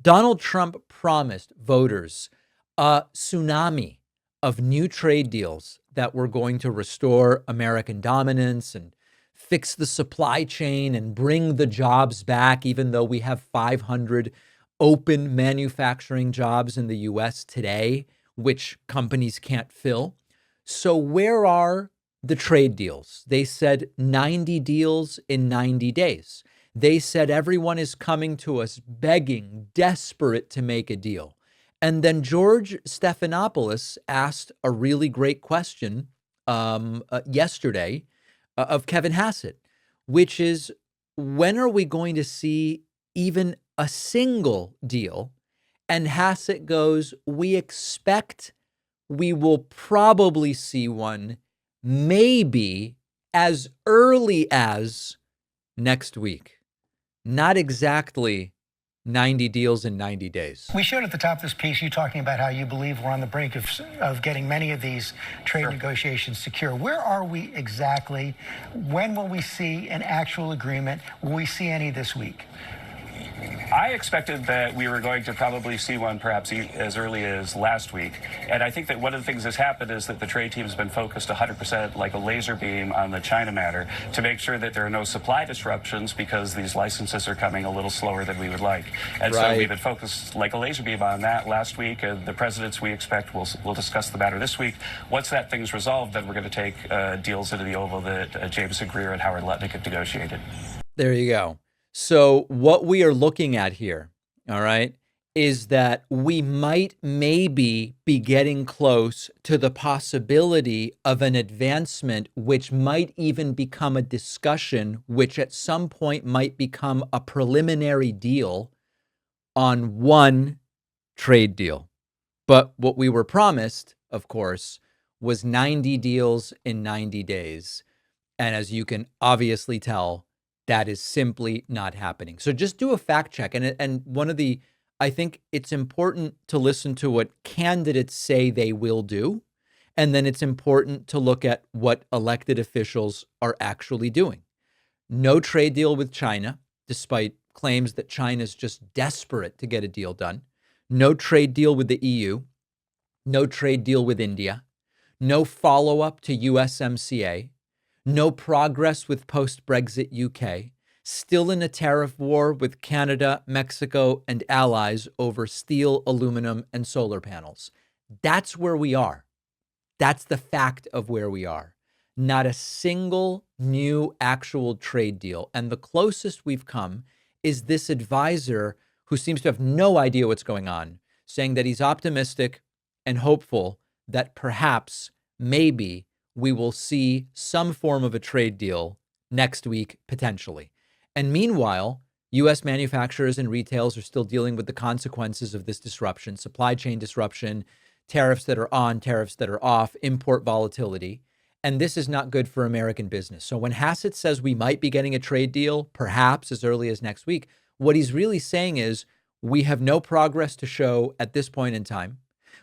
Donald Trump promised voters a tsunami of new trade deals that were going to restore American dominance and fix the supply chain and bring the jobs back, even though we have 500 open manufacturing jobs in the US today, which companies can't fill. So, where are the trade deals? They said 90 deals in 90 days. They said everyone is coming to us begging, desperate to make a deal. And then George Stephanopoulos asked a really great question yesterday of Kevin Hassett, which is, when are we going to see even a single deal? And Hassett goes, we expect we will probably see one maybe as early as next week. Not exactly 90 deals in 90 days. We showed at the top of this piece you talking about how you believe we're on the brink of getting many of these trade negotiations secure. Where are we exactly? When will we see an actual agreement? Will we see any this week? I expected that we were going to probably see one perhaps as early as last week. And I think that one of the things that's happened is that the trade team has been focused 100% like a laser beam on the China matter to make sure that there are no supply disruptions, because these licenses are coming a little slower than we would like. And so we've been focused like a laser beam on that last week. And the presidents, we expect, will discuss the matter this week. Once that thing's resolved, then we're going to take deals into the Oval that Jameson Greer and Howard Lutnick have negotiated. There you go. So what we are looking at here, all right, is that we might maybe be getting close to the possibility of an advancement, which might even become a discussion, which at some point might become a preliminary deal on one trade deal. But what we were promised, of course, was 90 deals in 90 days. And as you can obviously tell, that is simply not happening. So just do a fact check. And one of the, I think it's important to listen to what candidates say they will do. And then it's important to look at what elected officials are actually doing. No trade deal with China, despite claims that China's just desperate to get a deal done. No trade deal with the EU. No trade deal with India. No follow-up to USMCA. No progress with post-Brexit UK, still in a tariff war with Canada, Mexico, and allies over steel, aluminum, and solar panels. That's where we are. That's the fact of where we are. Not a single new actual trade deal. And the closest we've come is this advisor who seems to have no idea what's going on, saying that he's optimistic and hopeful that perhaps, maybe, we will see some form of a trade deal next week, potentially. And meanwhile, U.S. manufacturers and retailers are still dealing with the consequences of this disruption, supply chain disruption, tariffs that are on, tariffs that are off, import volatility. And this is not good for American business. So when Hassett says we might be getting a trade deal, perhaps as early as next week, what he's really saying is we have no progress to show at this point in time.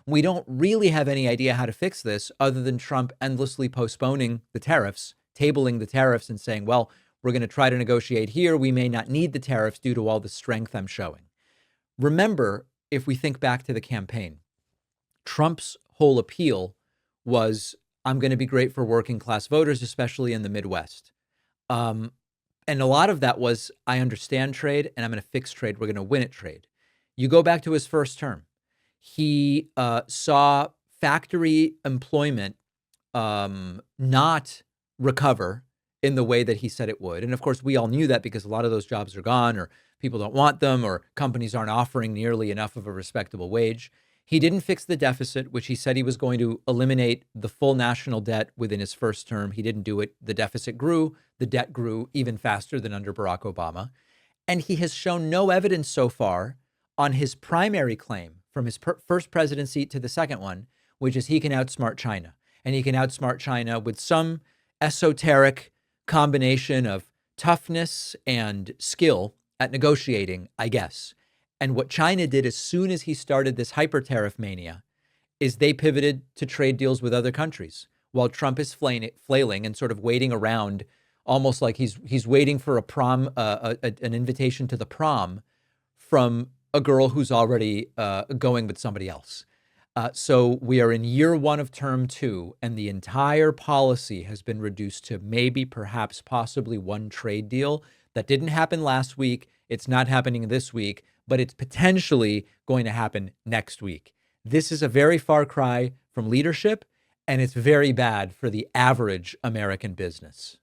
We don't really have any idea how to fix this other than Trump endlessly postponing the tariffs, tabling the tariffs and saying, well, we're going to try to negotiate here. We may not need the tariffs due to all the strength I'm showing. Remember, if we think back to the campaign, Trump's whole appeal was, I'm going to be great for working class voters, especially in the Midwest. And a lot of that was, I understand trade and I'm going to fix trade. We're going to win at trade. You go back to his first term. He saw factory employment not recover in the way that he said it would. And of course, we all knew that because a lot of those jobs are gone, or people don't want them, or companies aren't offering nearly enough of a respectable wage. He didn't fix the deficit, which he said he was going to eliminate the full national debt within his first term. He didn't do it. The deficit grew. The debt grew even faster than under Barack Obama. And he has shown no evidence so far on his primary claim from his first presidency to the second one, which is he can outsmart China. And he can outsmart China with some esoteric combination of toughness and skill at negotiating, I guess. And what China did as soon as he started this hyper tariff mania is they pivoted to trade deals with other countries, while Trump is flailing and sort of waiting around, almost like he's waiting for a prom, an invitation to the prom from a girl who's already going with somebody else. So we are in year one of term two, and the entire policy has been reduced to maybe, perhaps, possibly one trade deal. That didn't happen last week. It's not happening this week, but it's potentially going to happen next week. This is a very far cry from leadership, and it's very bad for the average American business.